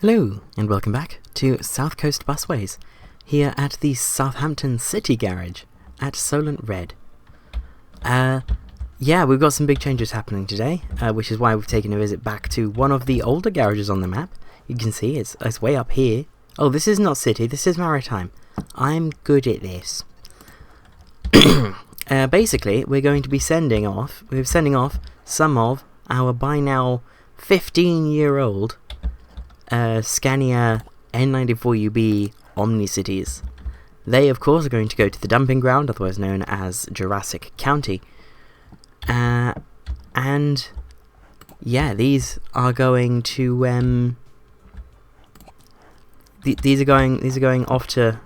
Hello, and welcome back to South Coast Busways, here at the Southampton City Garage at Solent Red. Yeah, we've got some big changes happening today, which is why we've taken a visit back to one of the older garages on the map. You can see it's way up here. Oh, this is not City, this is Maritime. I'm good at this. Basically, we're going to be sending off some of our by now 15-year-old Scania N94UB OmniCities. They, of course, are going to go to the dumping ground, otherwise known as Jurassic County. And yeah, these are going to these are going off to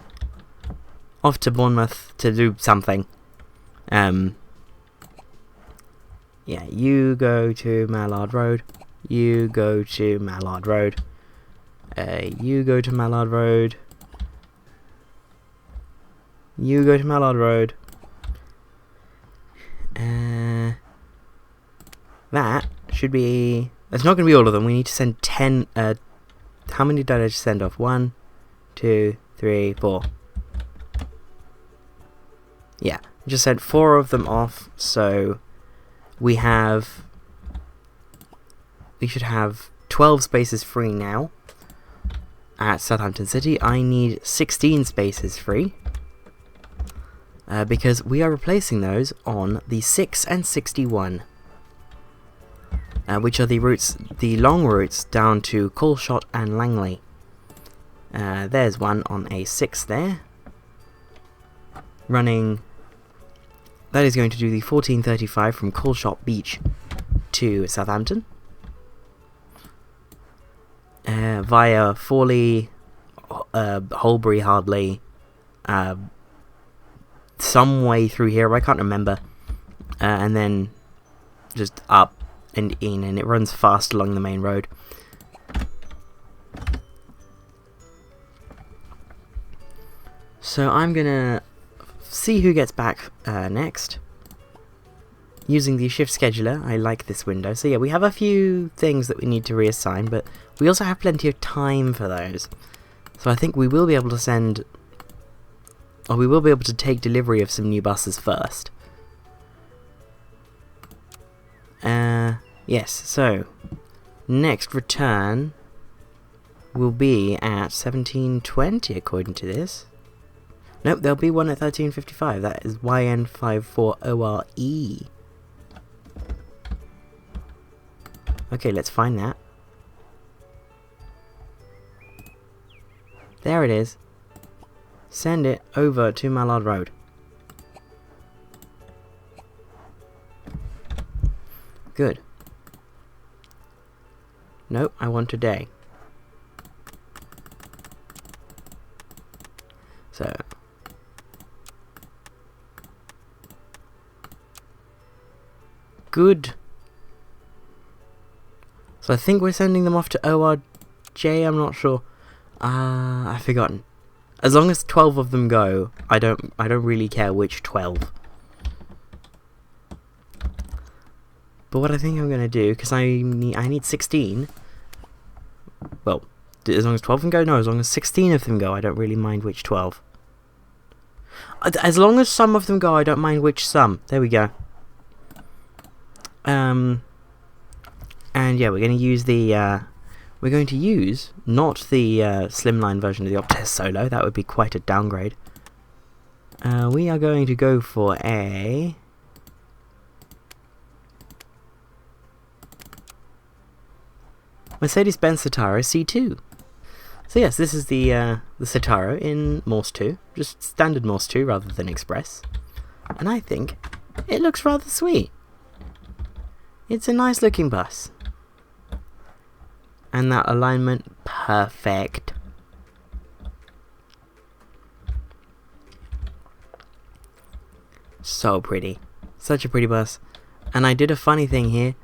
Bournemouth to do something. Yeah, you go to Mallard Road. You go to Mallard Road. You go to Mallard Road. You go to Mallard Road. That should be... That's not going to be all of them. We need to send 10... how many did I just send off? 1, 2, 3, 4. Yeah, just sent 4 of them off, so we should have 12 spaces free now at Southampton City. I need 16 spaces free because we are replacing those on the 6 and 61, which are the long routes down to Colshot and Langley. There's one on a 6 there, running. That is going to do the 1435 from Colshot Beach to Southampton, via Forley, Holbury, Hardley, some way through here, I can't remember, and then just up and in, and it runs fast along the main road. So I'm gonna see who gets back next. Using the shift scheduler, I like this window. So yeah, we have a few things that we need to reassign, but we also have plenty of time for those. So I think we will be able to send... or we will be able to take delivery of some new buses first. Yes, so next return will be at 1720 according to this. Nope, there'll be one at 1355. That is YN54ORE. Okay, let's find that. There it is. Send it over to Mallard Road. Good. Nope, I want today. So... good. So I think we're sending them off to ORJ, I'm not sure. I've forgotten. As long as 12 of them go, I don't really care which 12. But what I think I'm gonna do, because I need 16. Well, as long as 12 of them go, no, as long as 16 of them go, I don't really mind which 12. As long as some of them go, I don't mind which some. There we go. And yeah, we're going to use the not the slimline version of the Optess Solo. That would be quite a downgrade. We are going to go for a Mercedes Citaro C2. So yes, this is the Citaro in Morse 2, just standard Morse 2 rather than Express, and I think it looks rather sweet. It's a nice looking bus. And that alignment, perfect. So pretty. Such a pretty bus. And I did a funny thing here.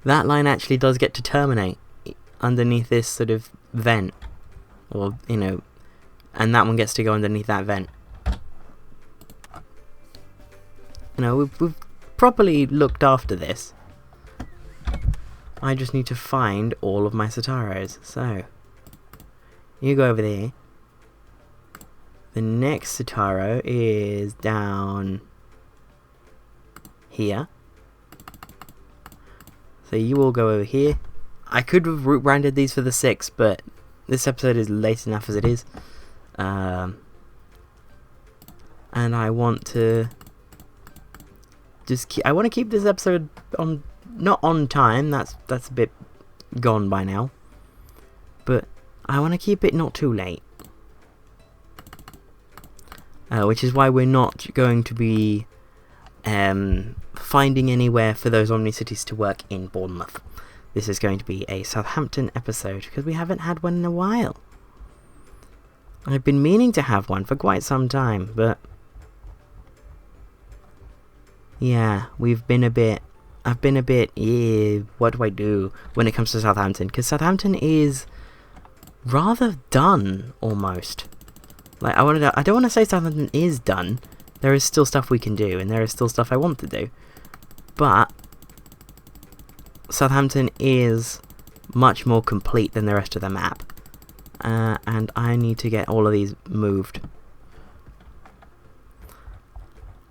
That line actually does get to terminate underneath this sort of vent. Or, you know, and that one gets to go underneath that vent. You know, we've properly looked after this. I just need to find all of my Citaros. So, You go over there. The next Citaro is down here. So you all go over here. I could have route branded these for the 6, but this episode is late enough as it is. And I want to I want to keep this episode on, not on time. That's a bit gone by now. But I want to keep it not too late. Which is why we're not going to be finding anywhere for those OmniCities to work in Bournemouth. This is going to be a Southampton episode, because we haven't had one in a while. I've been meaning to have one for quite some time, but yeah, I've been a bit, yeah, what do I do when it comes to Southampton? Because Southampton is rather done, almost. Like, I don't want to say Southampton is done. There is still stuff we can do, and there is still stuff I want to do. But Southampton is much more complete than the rest of the map. And I need to get all of these moved.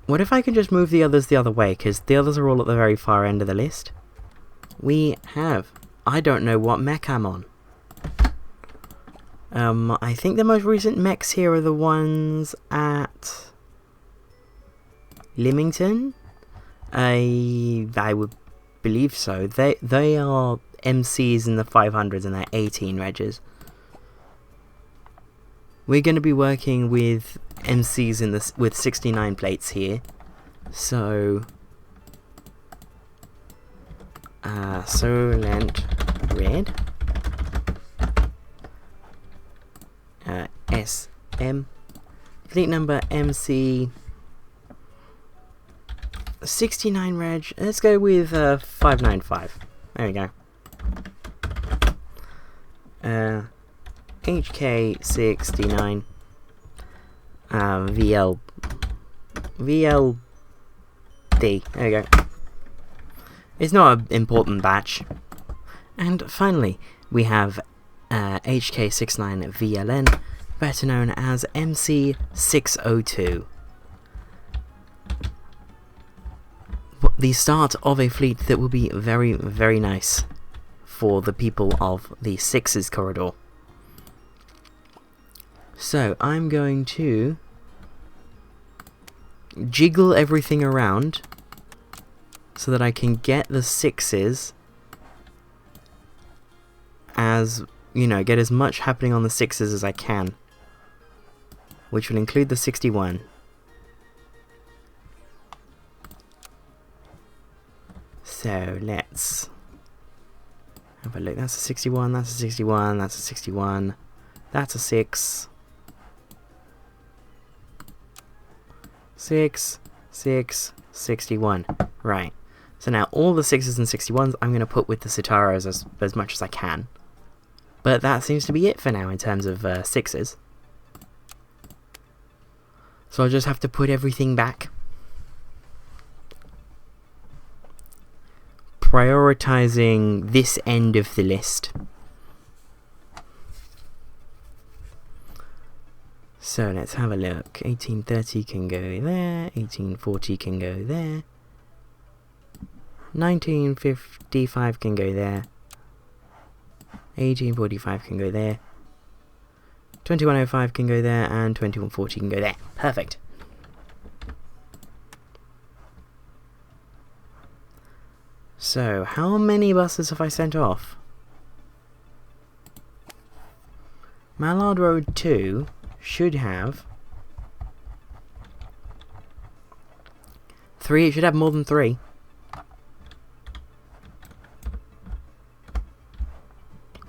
What if I can just move the others the other way? Because the others are all at the very far end of the list. I don't know what mech I'm on. I think the most recent mechs here are the ones at Lymington. I would believe so. They are MCs in the 500s and they're 18 regs. We're going to be working with MCs with 69 plates here. So Solent Red. SM. Fleet number MC 69 reg. Let's go with 595. There we go. HK69 VLD. There we go. It's not an important batch. And finally, we have HK69 VLN, better known as MC602. The start of a fleet that will be very, very nice for the people of the 6's corridor. So, I'm going to jiggle everything around so that I can get the 6's as, you know, get as much happening on the 6's as I can, which will include the 61. So let's have a look. That's a 61, that's a 61, that's a 61, that's a 6. 6, 6, 61. Right. So now all the 6's and 61's I'm going to put with the Citaros as much as I can. But that seems to be it for now in terms of 6's. So I'll just have to put everything back. Prioritizing this end of the list. So let's have a look. 1830 can go there, 1840 can go there, 1955 can go there, 1845 can go there, 2105 can go there, and 2140 can go there. Perfect. So, how many buses have I sent off? Mallard Road 2 should have 3. It should have more than 3.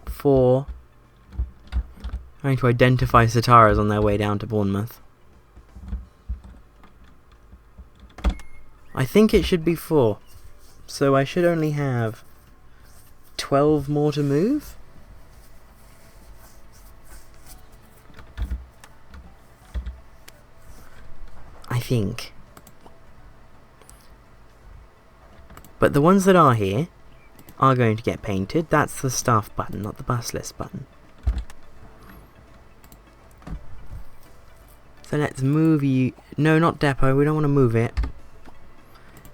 4. Trying to identify Citaros on their way down to Bournemouth. I think it should be 4. So I should only have 12 more to move? I think. But the ones that are here are going to get painted. That's the staff button, not the bus list button. So let's move you. No, not depot. We don't want to move it.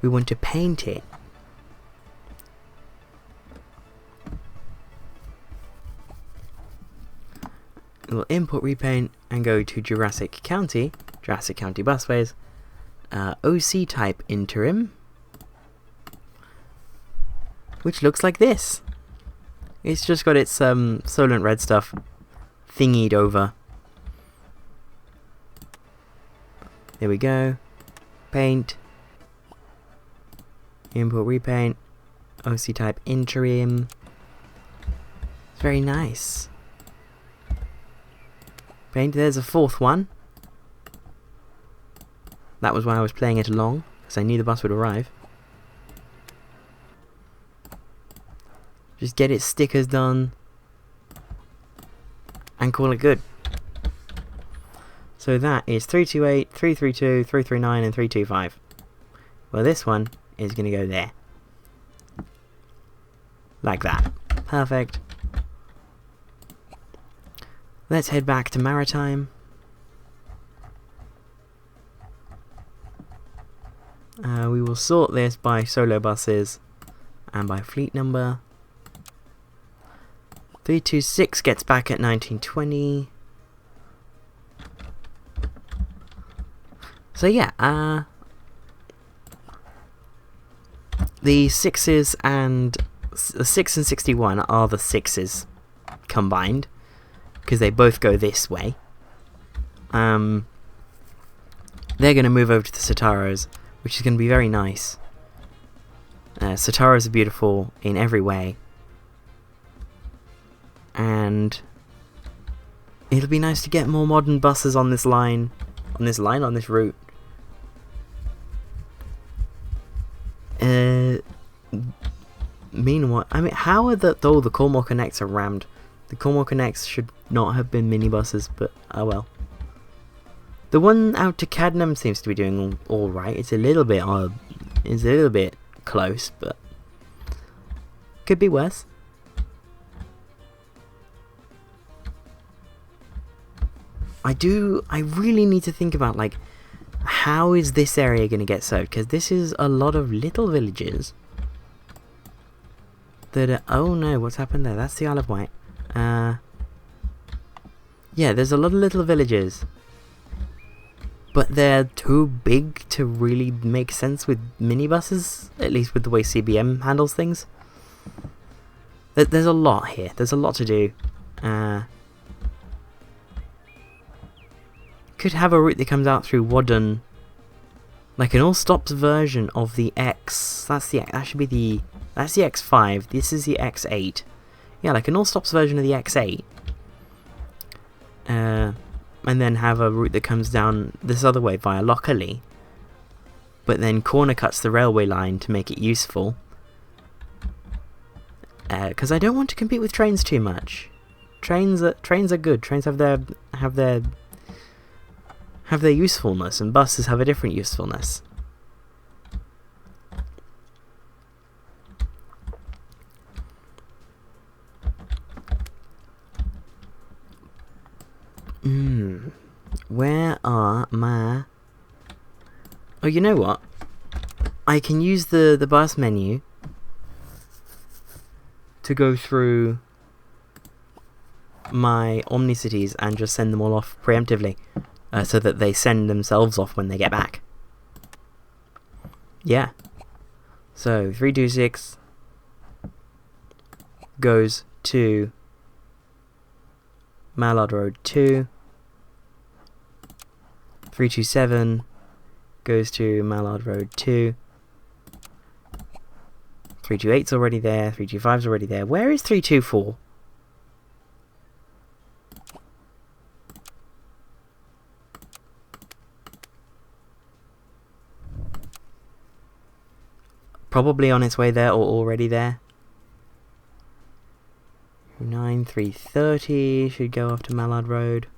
We want to paint it. We'll import repaint and go to Jurassic County Busways, OC type interim, which looks like this. It's just got its Solent red stuff thingied over. There we go. Paint. Import repaint. OC type interim. It's very nice. Paint. There's a fourth one. That was why I was playing it along, because I knew the bus would arrive. Just get its stickers done and call it good. So that is 328, 332, 339 and 325. Well, this one is going to go there. Like that. Perfect. Let's head back to Maritime. We will sort this by solo buses and by fleet number. 326 gets back at 1920. So yeah, the 6s and the 6 and 61 are the 6s combined, because they both go this way. They're going to move over to the Citaros, which is going to be very nice. Citaros are beautiful in every way, and it'll be nice to get more modern buses on this line, on this route. Meanwhile, I mean, how are the Cornwall Connects are rammed? The Cornwall Connects should not have been minibuses, but oh well. The one out to Cadnam seems to be doing all right. It's a little bit close, but could be worse. I really need to think about, like, how is this area going to get served? Because this is a lot of little villages that are... Oh no, what's happened there? That's the Isle of Wight. Yeah, there's a lot of little villages, but they're too big to really make sense with minibuses, at least with the way CBM handles things. There's a lot here. There's a lot to do. Could have a route that comes out through Wadden, like an all stops version of the X. That's the X5. This is the X8. Yeah, like an all stops version of the X8. And then have a route that comes down this other way via Lockerley, but then corner cuts the railway line to make it useful. Because I don't want to compete with trains too much. Trains are good. Trains have their usefulness, and buses have a different usefulness. Where are my... Oh, you know what? I can use the bus menu to go through my OmniCities and just send them all off preemptively, so that they send themselves off when they get back. Yeah. So 326 goes to Mallard Road 2. 327 goes to Mallard Road 2. 328's already there. 325's already there. Where is 324? Probably on its way there or already there. 330 should go off to Mallard Road.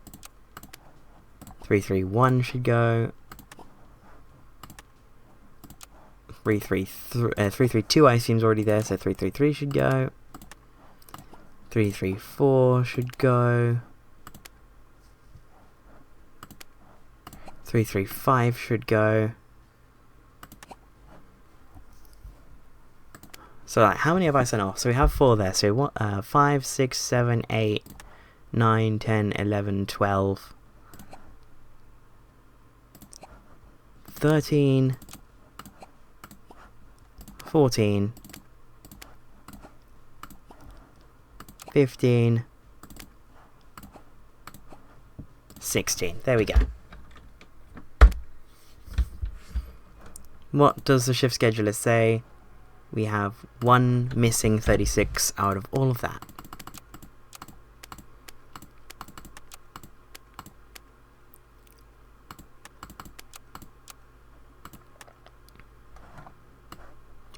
331 should go. 332 I assume is already there, so 333 should go. 334 should go. 335 should go. So like, how many have I sent off? So we have 4 there. So what? 5, 6, 7, 8, 9, 10, 11, 12, 13, 14, 15, 16. There we go. What does the shift scheduler say? We have 1 missing 36 out of all of that.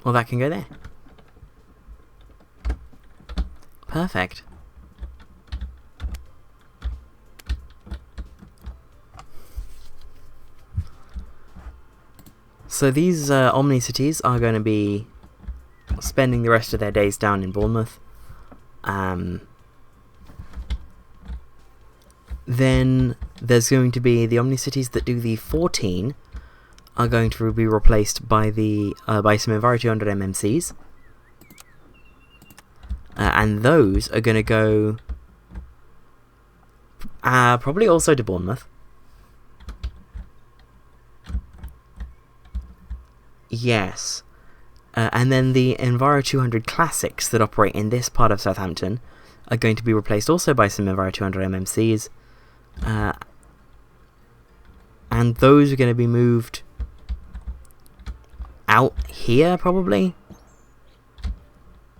Well, that can go there. Perfect. So these OmniCities are going to be spending the rest of their days down in Bournemouth. Then there's going to be the OmniCities that do the 14 are going to be replaced by the by some Enviro400 MMCs. And those are going to go probably also to Bournemouth. Yes. And then the Enviro400 Classics that operate in this part of Southampton are going to be replaced also by some Enviro400 MMCs. And those are going to be moved out here, probably.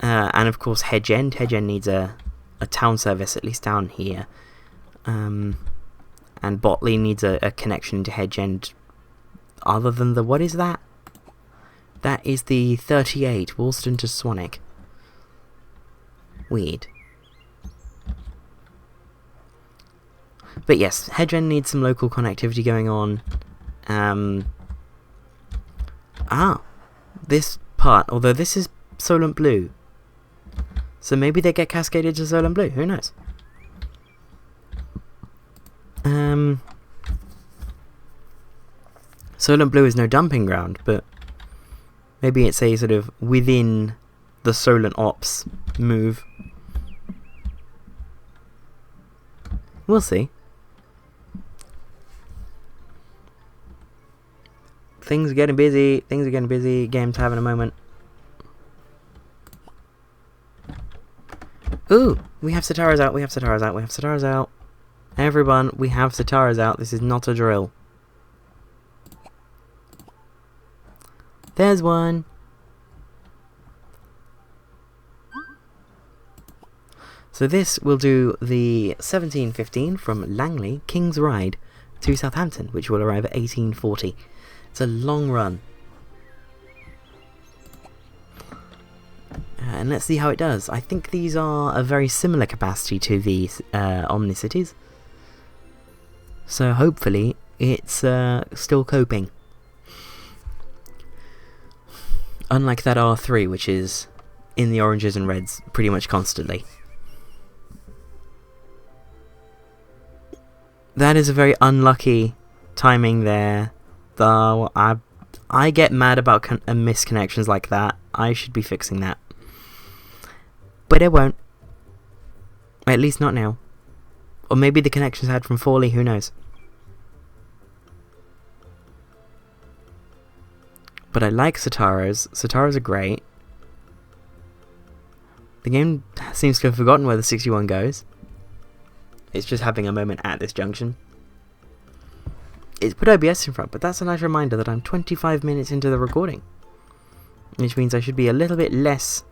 And of course Hedge End. Hedge End needs a town service, at least down here. And Botley needs a connection to Hedge End. Other than the... what is that? That is the 38, Woolston to Swanwick. Weird. But yes, Hedge End needs some local connectivity going on. This part, although this is Solent Blue. So maybe they get cascaded to Solent Blue, who knows? Solent Blue is no dumping ground, but maybe it's a sort of within the Solent Ops move. We'll see. Things are getting busy. Things are getting busy. Game's having a moment. Ooh! We have Citaros out. We have Citaros out. We have Citaros out. Everyone, we have Citaros out. This is not a drill. There's one. So this will do the 17:15 from Langley, King's Ride, to Southampton, which will arrive at 18:40. It's a long run. And let's see how it does. I think these are a very similar capacity to the OmniCities. So hopefully it's still coping. Unlike that R3, which is in the oranges and reds pretty much constantly. That is a very unlucky timing there. Though I get mad about misconnections like that. I should be fixing that. But it won't. At least not now. Or maybe the connection's had from Forley, who knows. But I like Citaros. Citaros are great. The game seems to have forgotten where the 61 goes. It's just having a moment at this junction. It's put OBS in front, but that's a nice reminder that I'm 25 minutes into the recording. Which means I should be a little bit less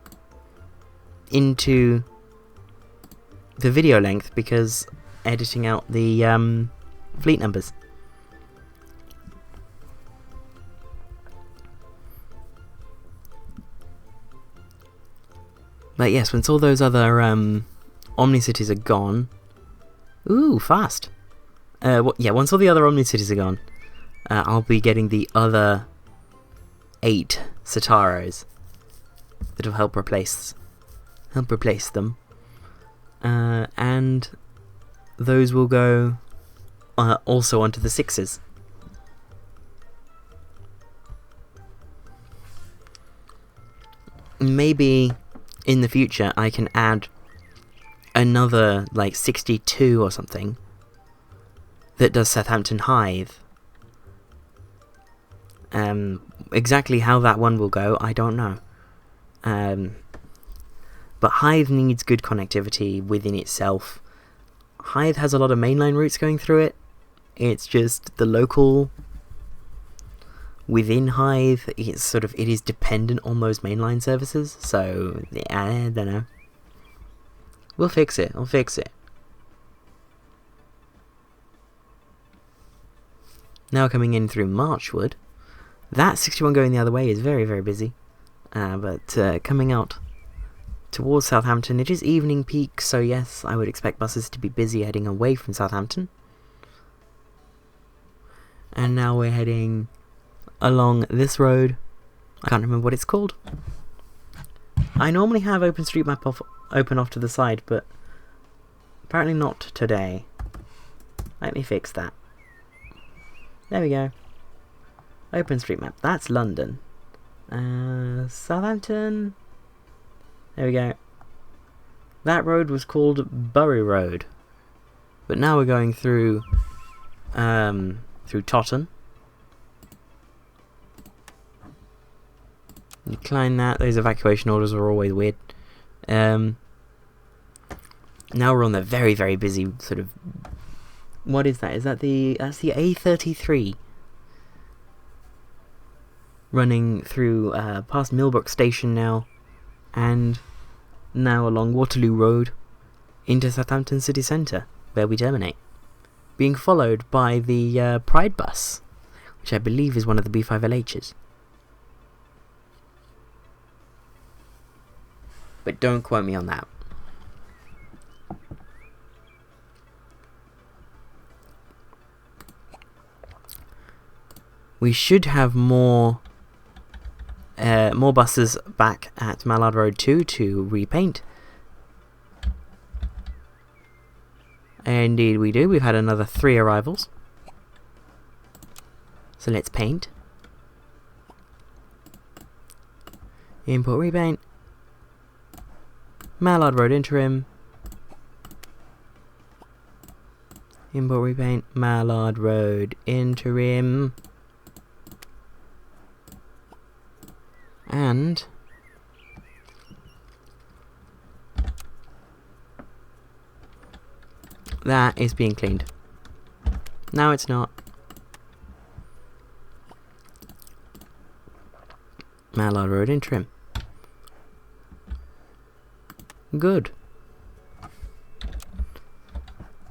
into the video length because editing out the fleet numbers. But yes, once all those other OmniCities are gone... Ooh, fast! Yeah, once all the other OmniCities are gone, I'll be getting the other 8 Citaros that'll help replace them. And those will go also onto the 6s. maybe in the future I can add another like 62 or something that does Southampton Hythe. Exactly how that one will go, I don't know. But Hythe needs good connectivity within itself. Hythe has a lot of mainline routes going through it. It's just the local within Hythe, it is dependent on those mainline services. So I don't know. We'll fix it. I'll fix it. Now coming in through Marchwood. That 61 going the other way is very, very busy. But coming out towards Southampton, it is evening peak, so yes, I would expect buses to be busy heading away from Southampton. And now we're heading along this road. I can't remember what it's called. I normally have OpenStreetMap open off to the side, but apparently not today. Let me fix that. There we go. OpenStreetMap. That's London. Southampton. There we go. That road was called Bury Road, but now we're going through Totton. Decline that. Those evacuation orders are always weird. Now we're on the very, very busy sort of. What is that? That's the A33 running through past Millbrook Station now, and now along Waterloo Road into Southampton City Centre, where we terminate, being followed by the Pride bus, which I believe is one of the B5LHs. But don't quote me on that. We should have more buses back at Mallard Road 2 to repaint. Indeed we do. We've had another 3 arrivals. So let's paint. Import repaint. Mallard Road interim. Import repaint. Mallard Road interim. And that is being cleaned. No, it's not. Mallard Road interim. Good.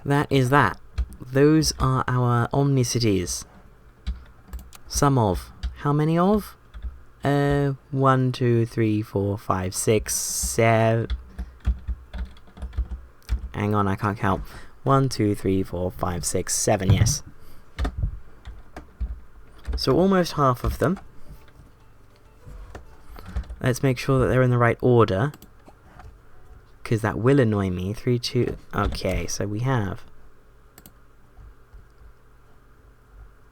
That is that. Those are our OmniCities. Some of. How many of? 1, 2, 3, 4, 5, 6, 7. Hang on, I can't count. 1, 2, 3, 4, 5, 6, 7, yes. So almost half of them. Let's make sure that they're in the right order, because that will annoy me. 3, 2. Okay, so we have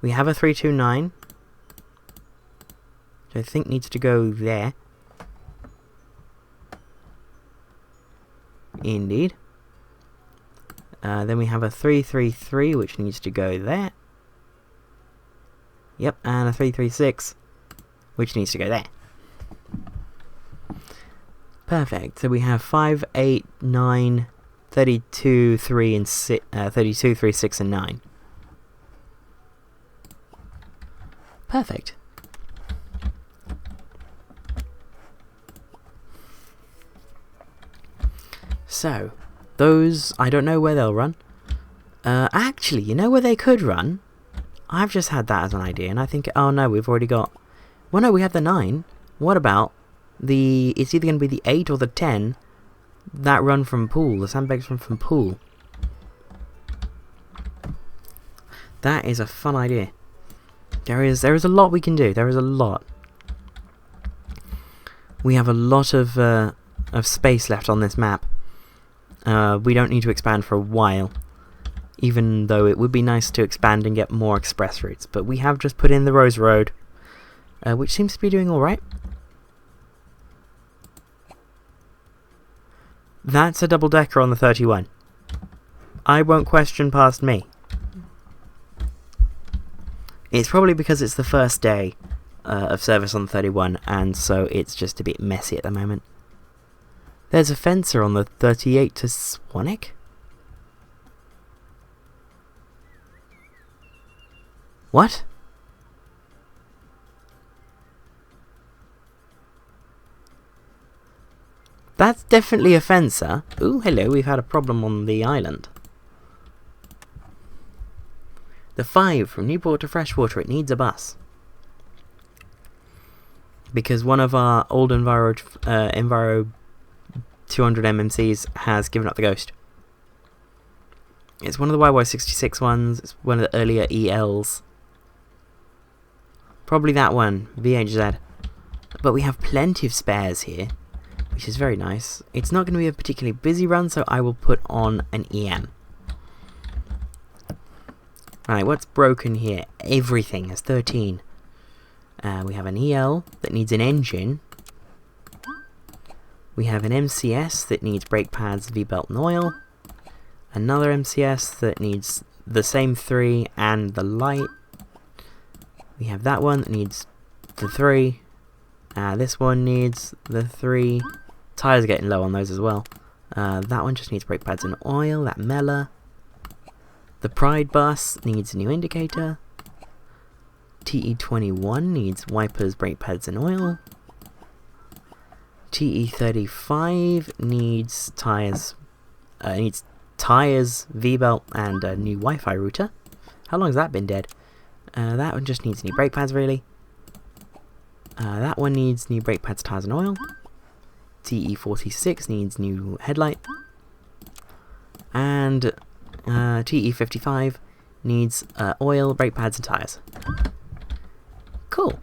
a 329. I think needs to go there. Indeed. Then we have a 333 which needs to go there. Yep, and a 336 which needs to go there. Perfect. So we have 5, 8, 9, 32, 3, and 6, 32, 3, 6, and 9. Perfect. So, those, I don't know where they'll run. Actually, you know where they could run? I've just had that as an idea, and I think, oh no, we've already got, well no, we have the 9. What about it's either going to be the 8 or the 10 that run from Poole, the sandbags run from Poole. That is a fun idea. There is a lot we can do, there is a lot. We have a lot of space left on this map. We don't need to expand for a while, even though it would be nice to expand and get more express routes. But we have just put in the Rose Road, which seems to be doing alright. That's a double-decker on the 31. I won't question past me. It's probably because it's the first day of service on the 31, and so it's just a bit messy at the moment. There's a fencer on the 38 to Swanwick. What? That's definitely a fencer. Ooh, hello, we've had a problem on the island. The 5 from Newport to Freshwater, it needs a bus. Because one of our old Enviro 200 MMCs has given up the ghost. It's one of the YY66 ones, it's one of the earlier ELs. Probably that one, VHZ. But we have plenty of spares here, which is very nice. It's not going to be a particularly busy run, so I will put on an EM. Right, what's broken here? Everything is 13. We have an EL that needs an engine. We have an MCS that needs brake pads, V-belt and oil. Another MCS that needs the same 3 and the light. We have that one that needs the 3. This one needs the 3. Tyres are getting low on those as well. That one just needs brake pads and oil, that Mella. The Pride bus needs a new indicator. TE21 needs wipers, brake pads and oil. TE35 needs tyres, V-belt and a new Wi-Fi router. How long has that been dead? That one just needs new brake pads really. That one needs new brake pads, tyres and oil. TE46 needs new headlight. And TE55 needs oil, brake pads and tyres. Cool.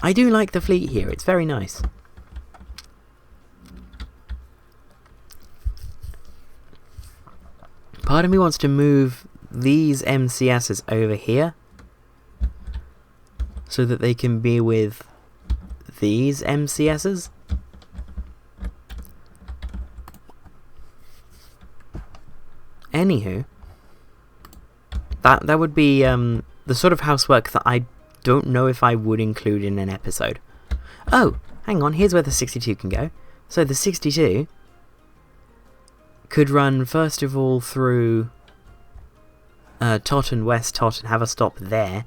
I do like the fleet here, it's very nice. Part of me wants to move these MCSs over here so that they can be with these MCSs. Anywho, that would be the sort of housework that I don't know if I would include in an episode. Oh, hang on, here's where the 62 can go. So the 62 could run first of all through Totton, West Totton, have a stop there.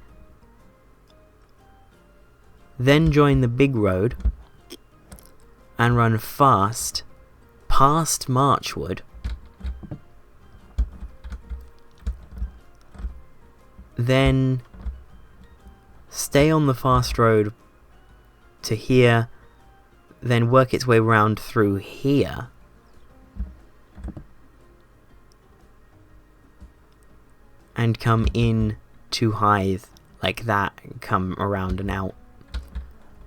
Then join the big road and run fast past Marchwood. Then stay on the fast road to here, then work its way around through here. And come in to Hythe like that, and come around and out.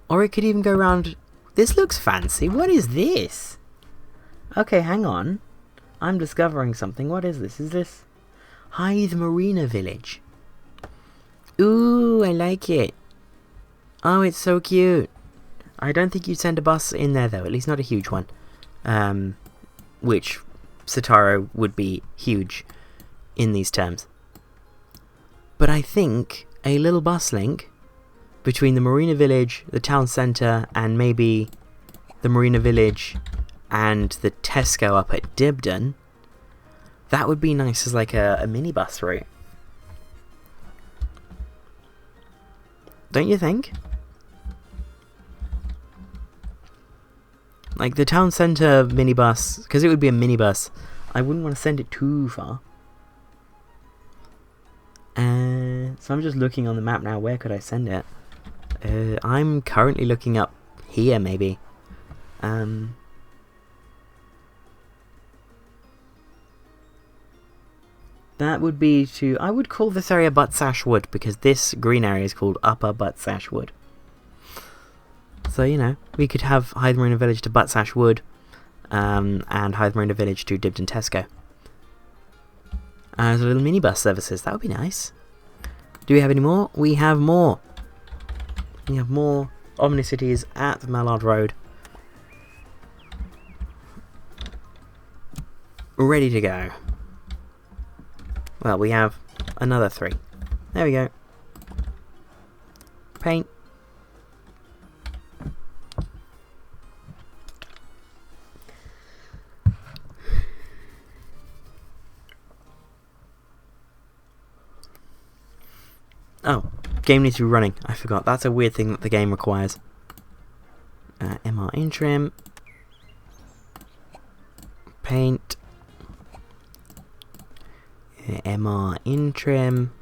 Or it could even go around... This looks fancy. What is this? Okay, hang on. I'm discovering something. What is this? Is this Hythe Marina Village? Ooh, I like it. Oh, it's so cute. I don't think you'd send a bus in there though, at least not a huge one. Which Citaro would be huge in these terms. But I think a little bus link between the Marina Village, the town centre, and maybe the Marina Village and the Tesco up at Dibden, that would be nice as like a minibus route. Don't you think? Like the town centre minibus, because it would be a minibus, I wouldn't want to send it too far. So I'm just looking on the map now, where could I send it? I'm currently looking up here, maybe. That would be to... I would call this area Butsash Wood, because this green area is called Upper Butsash Wood. So, you know, we could have Hythe Marina Village to Butsash Wood, and Hythe Marina Village to Dibden Tesco. As little minibus services, that would be nice. Do we have any more? We have more. We have more OmniCities at the Mallard Road. ready to go. Well, we have another 3. There we go. Paint. Oh, game needs to be running. I forgot. That's a weird thing that the game requires. MR in trim. Paint. MR in trim.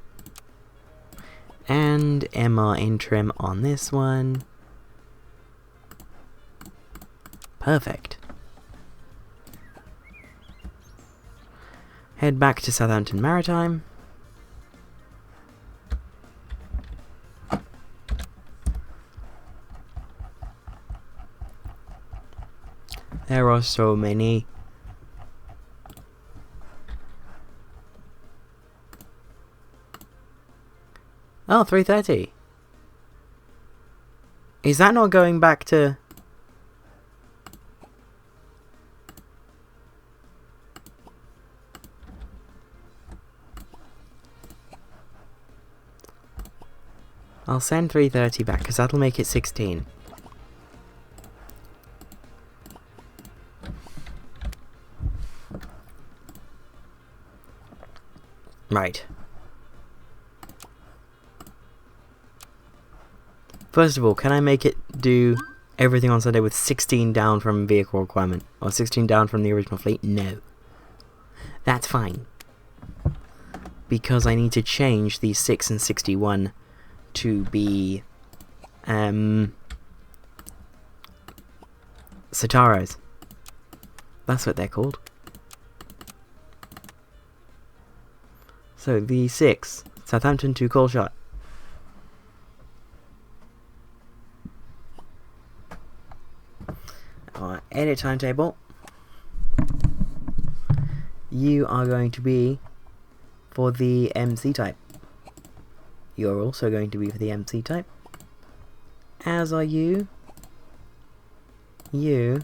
And MR in trim on this one. Perfect. Head back to Southampton Maritime. There are so many. Oh, 3:30. Is that not going back to... I'll send 3:30 back, because that'll make it 16. Right. First of all, can I make it do everything on Sunday with 16 down from vehicle requirement? Or 16 down from the original fleet? No. That's fine. Because I need to change the 6 and 61 to be... Citaros. That's what they're called. So, the 6, Southampton to Colshot. Edit timetable. You are going to be for the MC type. You're also going to be for the MC type. As are you. You.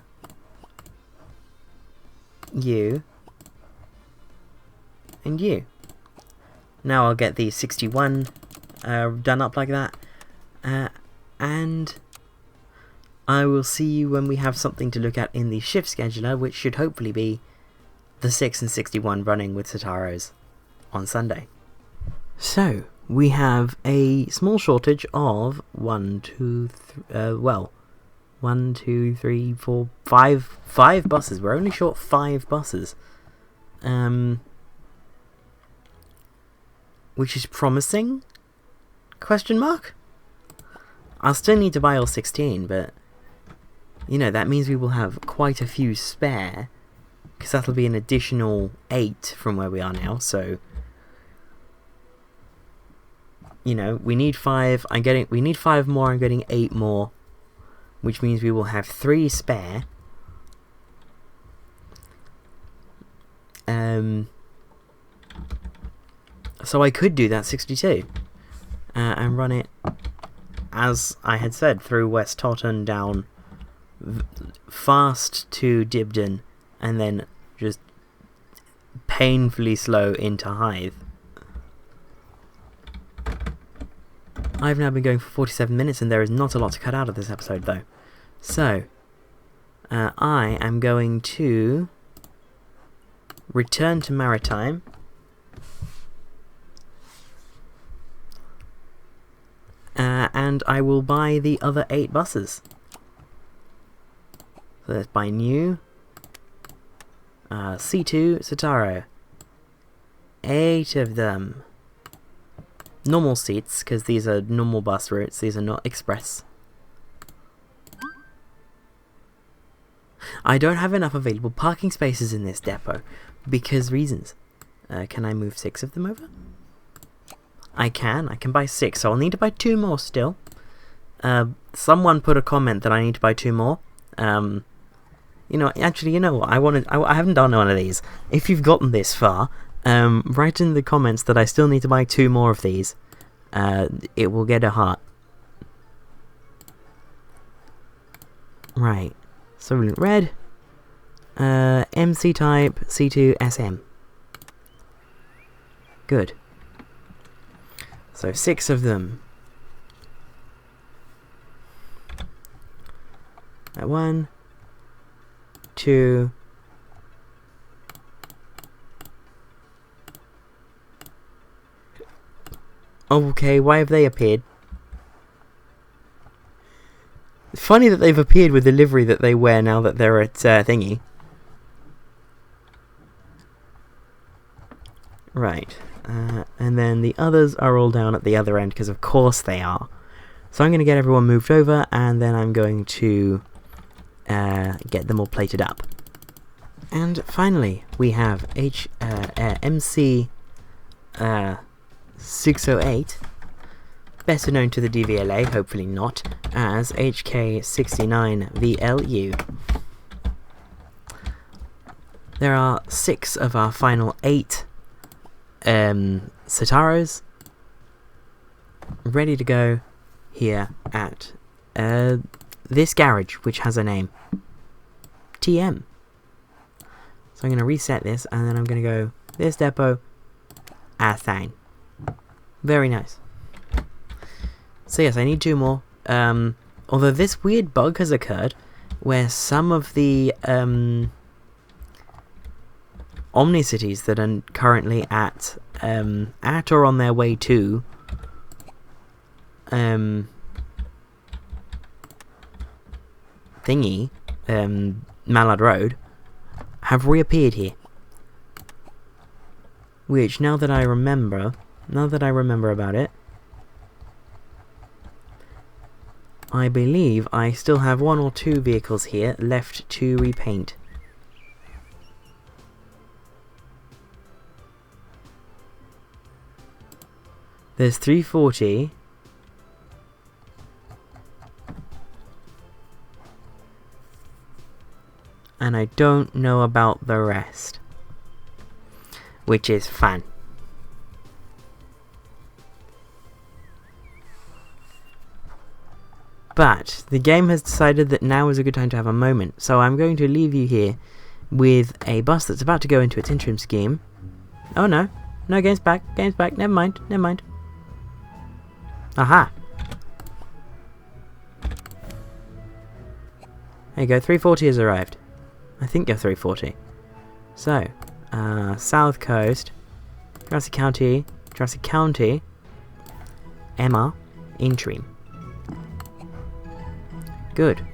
You. And you. Now I'll get the 61 done up like that, and I will see you when we have something to look at in the shift scheduler, which should hopefully be the 6 and 61 running with Citaros on Sunday. So, we have a small shortage of 5 buses. We're only short 5 buses. Which is promising? Question mark? I'll still need to buy all 16, but... You know, that means we will have quite a few spare. Because that'll be an additional 8 from where we are now, so... You know, we need 5. We need 5 more, I'm getting 8 more. Which means we will have 3 spare. So I could do that 62 and run it, as I had said, through West Totton, down fast to Dibden, and then just painfully slow into Hythe. I've now been going for 47 minutes, and there is not a lot to cut out of this episode, though. So, I am going to return to Maritime. And I will buy the other 8 buses. So let's buy new. C2 Citaros. 8 of them. Normal seats, because these are normal bus routes, these are not express. I don't have enough available parking spaces in this depot, because reasons. Can I move 6 of them over? I can buy 6, so I'll need to buy 2 more still. Someone put a comment that I need to buy 2 more. You know, actually, you know what, I haven't done one of these. If you've gotten this far, write in the comments that I still need to buy 2 more of these. It will get a heart. Right, so red. MC type C2 SM. Good. So 6 of them. That 1, 2. Okay, why have they appeared? It's funny that they've appeared with the livery that they wear now that they're at thingy. Right. And then the others are all down at the other end, because of course they are. So I'm going to get everyone moved over, and then I'm going to get them all plated up. And finally, we have MC 608, better known to the DVLA, hopefully not, as HK69VLU. There are 6 of our final 8 Citaros ready to go here at this garage, which has a name, TM. So I'm going to reset this, and then I'm going to go this depot, assign. Very nice. So yes, I need 2 more. Although this weird bug has occurred where some of the OmniCities that are currently at or on their way to thingy, Mallard Road, have reappeared here. Which, now that I remember about it, I believe I still have 1 or 2 vehicles here left to repaint. There's 340. And I don't know about the rest, which is fun. But the game has decided that now is a good time to have a moment, so I'm going to leave you here with a bus that's about to go into its interim scheme. Oh no, no, game's back, never mind. Aha! There you go, 340 has arrived. I think you're 340. So, South Coast, Jurassic County, Emma, interim. Good.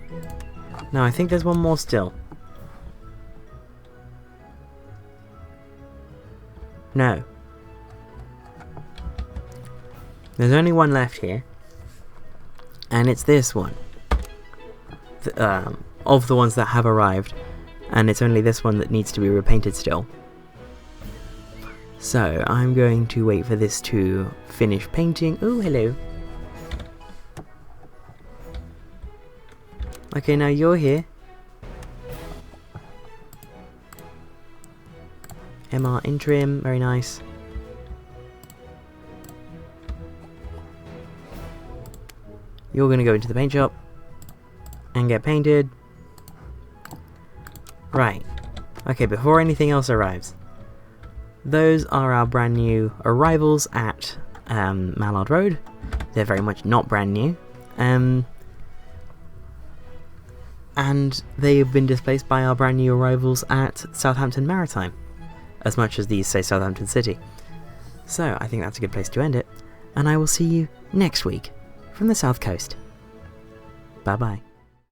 Now I think there's 1 more still. No. There's only 1 left here. And it's this one. Of the ones that have arrived. And it's only this one that needs to be repainted still. So, I'm going to wait for this to finish painting. Oh, hello. Okay, now you're here. MR interim, very nice. You're going to go into the paint shop and get painted. Right. Okay, before anything else arrives, those are our brand new arrivals at Mallard Road. They're very much not brand new. And they've been displaced by our brand new arrivals at Southampton Maritime, as much as these say Southampton City. So I think that's a good place to end it, and I will see you next week from the South Coast. Bye bye.